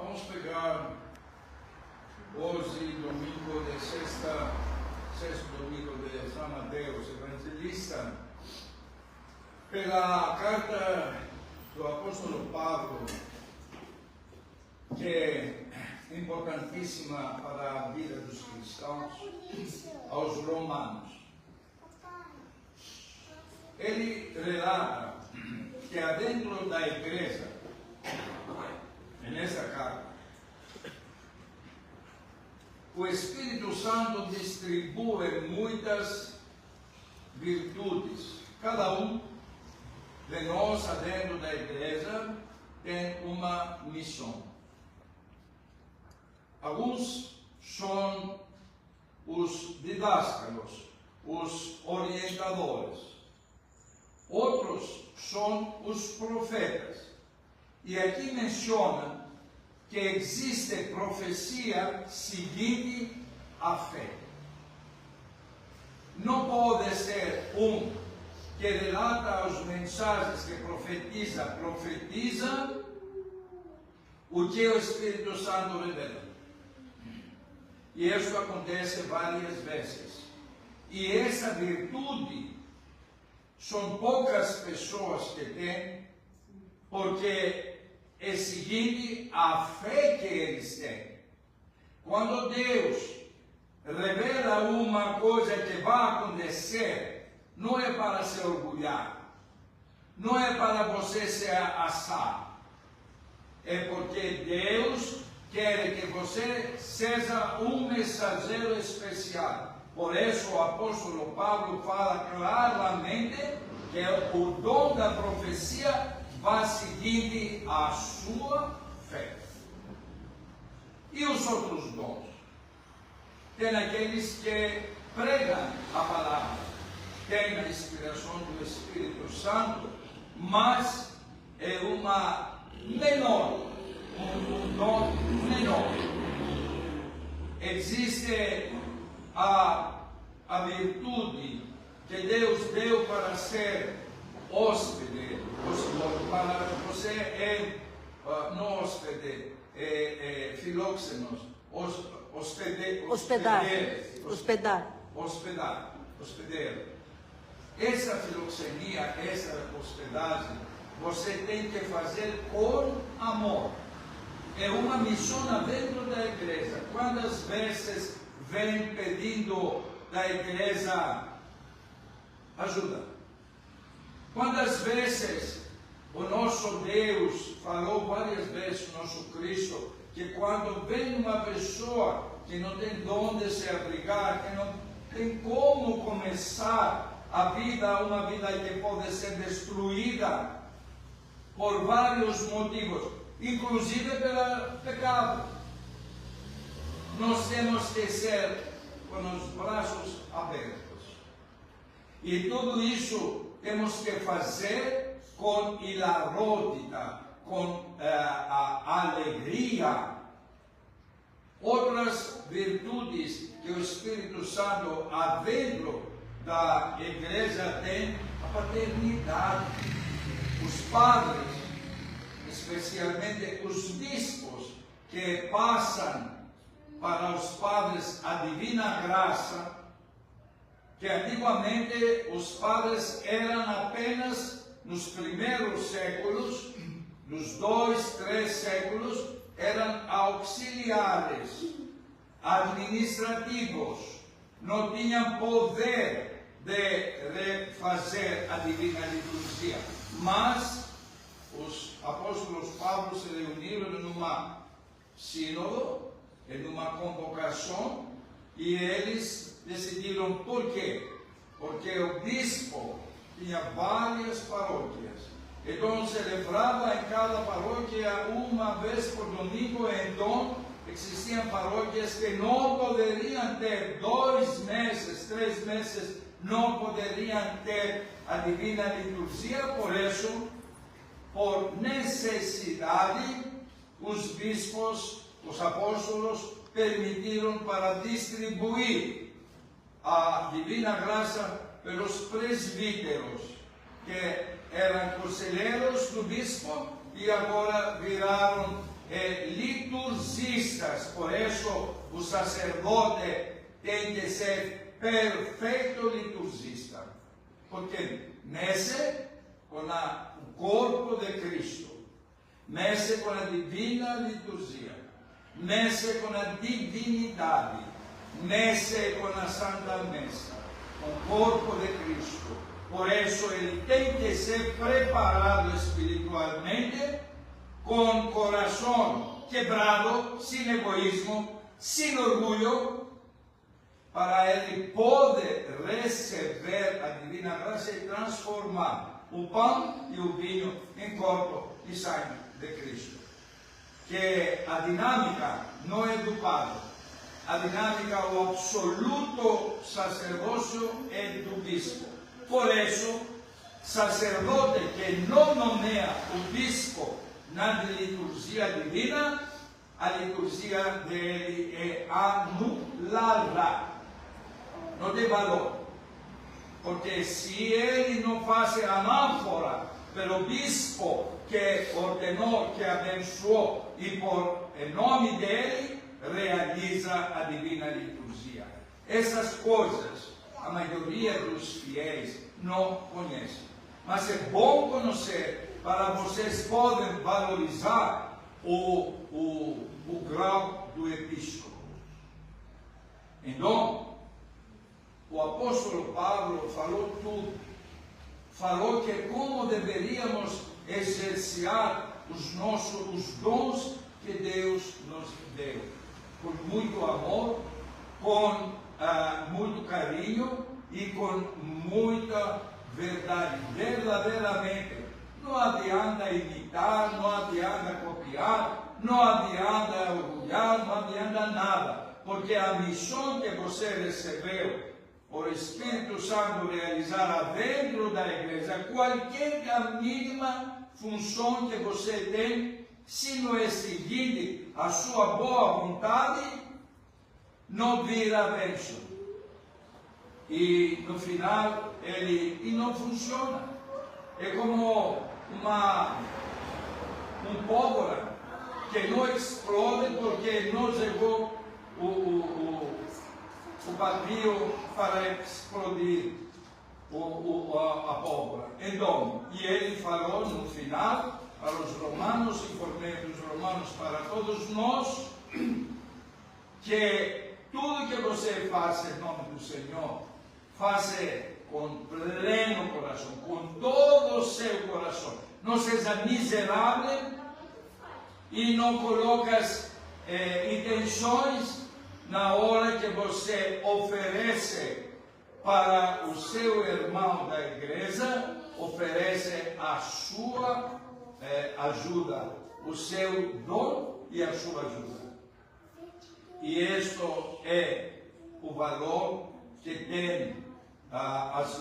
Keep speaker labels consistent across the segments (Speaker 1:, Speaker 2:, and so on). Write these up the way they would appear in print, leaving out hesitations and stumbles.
Speaker 1: Vamos pegar hoje, domingo de sexto domingo de São Mateus, evangelista, pela carta do apóstolo Paulo, que é importantíssima para a vida dos cristãos, aos romanos. Ele relata que dentro da igreja, nessa carta, o Espírito Santo distribui muitas virtudes. Cada um de nós dentro da igreja tem uma missão. Alguns são os didáscalos, os orientadores. Outros são os profetas. E aqui menciona que existe profecia seguinte à fé. Não pode ser um que relata as mensagens que profetiza o que o Espírito Santo revela. E isso acontece várias vezes. E essa virtude são poucas pessoas que têm, porque é seguinte à fé que eles têm. Quando Deus revela uma coisa que vai acontecer, não é para se orgulhar, não é para você se assar, é porque Deus quer que você seja um mensageiro especial. Por isso o apóstolo Paulo fala claramente que o dom da profecia vai seguir a sua fé. E os outros dons? Tem aqueles que pregam a palavra, tem a inspiração do Espírito Santo, mas é uma menor, um dom menor. Existe a virtude que Deus deu para ser hóspede, para você não hóspede, filóxenos, hospedeiro. Essa filoxenia, essa hospedagem, você tem que fazer com amor. É uma missão dentro da igreja. Quantas vezes vem pedindo da igreja ajuda? Quantas vezes o nosso Deus falou várias vezes, o nosso Cristo, que quando vem uma pessoa que não tem onde se abrigar, que não tem como começar a vida, uma vida que pode ser destruída por vários motivos, inclusive pelo pecado, nós temos que ser com os braços abertos. E tudo isso temos que fazer com hilarótica, com a alegria. Outras virtudes que o Espírito Santo, dentro da igreja, tem a paternidade. Os padres, especialmente os bispos, que passam para os padres a divina graça, que antigamente os padres eram apenas nos primeiros séculos, nos 2, 3 séculos, eram auxiliares, administrativos, não tinham poder de refazer a divina liturgia. Mas os apóstolos Paulo se reuniram numa sínodo, numa convocação, e eles decidiram por quê? Porque o bispo tinha várias paróquias. Então celebrava em cada paróquia uma vez por domingo. Então existiam paróquias que não poderiam ter 2 meses, 3 meses, não poderiam ter a divina liturgia. Por isso, por necessidade, os bispos, os apóstolos, permitiram para distribuir a divina graça pelos presbíteros, que eram conselheiros do bispo e agora viraram liturgistas. Por isso, o sacerdote tem que ser perfeito liturgista, porque mexe com o corpo de Cristo, mexe com a divina liturgia, mexe com a divinidade, mexe com a Santa Messa, com o corpo de Cristo. Por isso, ele tem que ser preparado espiritualmente, com coração quebrado, sem egoísmo, sem orgulho, para ele poder receber a divina graça e transformar o pão e o vinho em corpo e sangue de Cristo. Que a dinâmica não é do padre, a dinâmica, o absoluto sacerdócio é do bispo. Por isso, sacerdote que não nomeia o bispo na liturgia divina, a liturgia dele é anulada, não tem valor. Porque se ele não faz anánfora pelo bispo que ordenou, que abençoou, e por em nome dele realiza a divina liturgia. Essas coisas a maioria dos fiéis não conhece. Mas é bom conhecer para vocês poderem valorizar o grau do episcopo. Então, o apóstolo Paulo falou tudo. Falou que como deveríamos exercitar os dons que Deus nos deu. Com muito amor, com muito carinho e com muita verdade. Verdadeiramente. Não adianta imitar, não adianta copiar, não adianta orgulhar, não adianta nada. Porque a missão que você recebeu, o Espírito Santo realizará dentro da igreja, qualquer mínima função que você tem, se não é seguir a sua boa vontade, não vira bênção. E no final, ele não funciona. É como um pólvora que não explode porque não chegou o pavio para explodir a pólvora. Então, e ele falou no final para os romanos e por meio dos romanos para todos nós, que tudo que você faz em nome do Senhor, faça com pleno coração, com todo o seu coração. Não seja miserável e não colocas intenções na hora que você oferece para o seu irmão da igreja, oferece a sua ajuda, o seu dom e a sua ajuda. E isto é o valor que tem as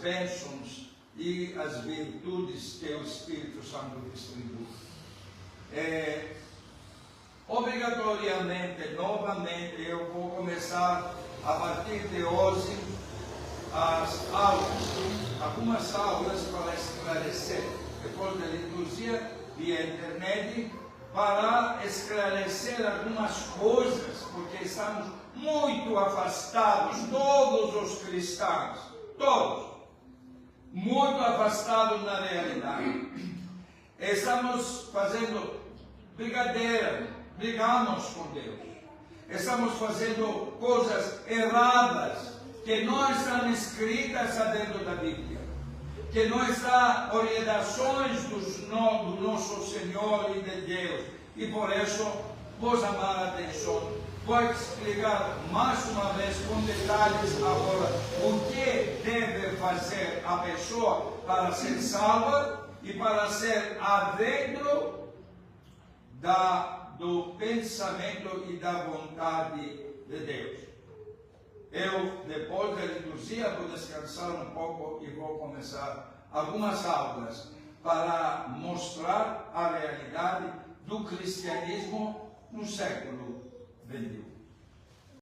Speaker 1: bênçãos e as virtudes que o Espírito Santo distribui. Obrigatoriamente, novamente, eu vou começar a partir de hoje as aulas, algumas aulas para esclarecer, depois da liturgia via internet, para esclarecer algumas coisas, porque estamos muito afastados, todos os cristãos, todos, muito afastados da realidade. Estamos fazendo brincadeira, brigamos com Deus. Estamos fazendo coisas erradas que não estão escritas dentro da Bíblia, que não estão orientações do nosso Senhor e de Deus. E por isso, vou chamar a atenção. Vou explicar mais uma vez com detalhes agora o que deve fazer a pessoa para ser salva e para ser adentro do pensamento e da vontade de Deus. Eu, depois da liturgia, vou descansar um pouco e vou começar algumas aulas para mostrar a realidade do cristianismo no século XXI.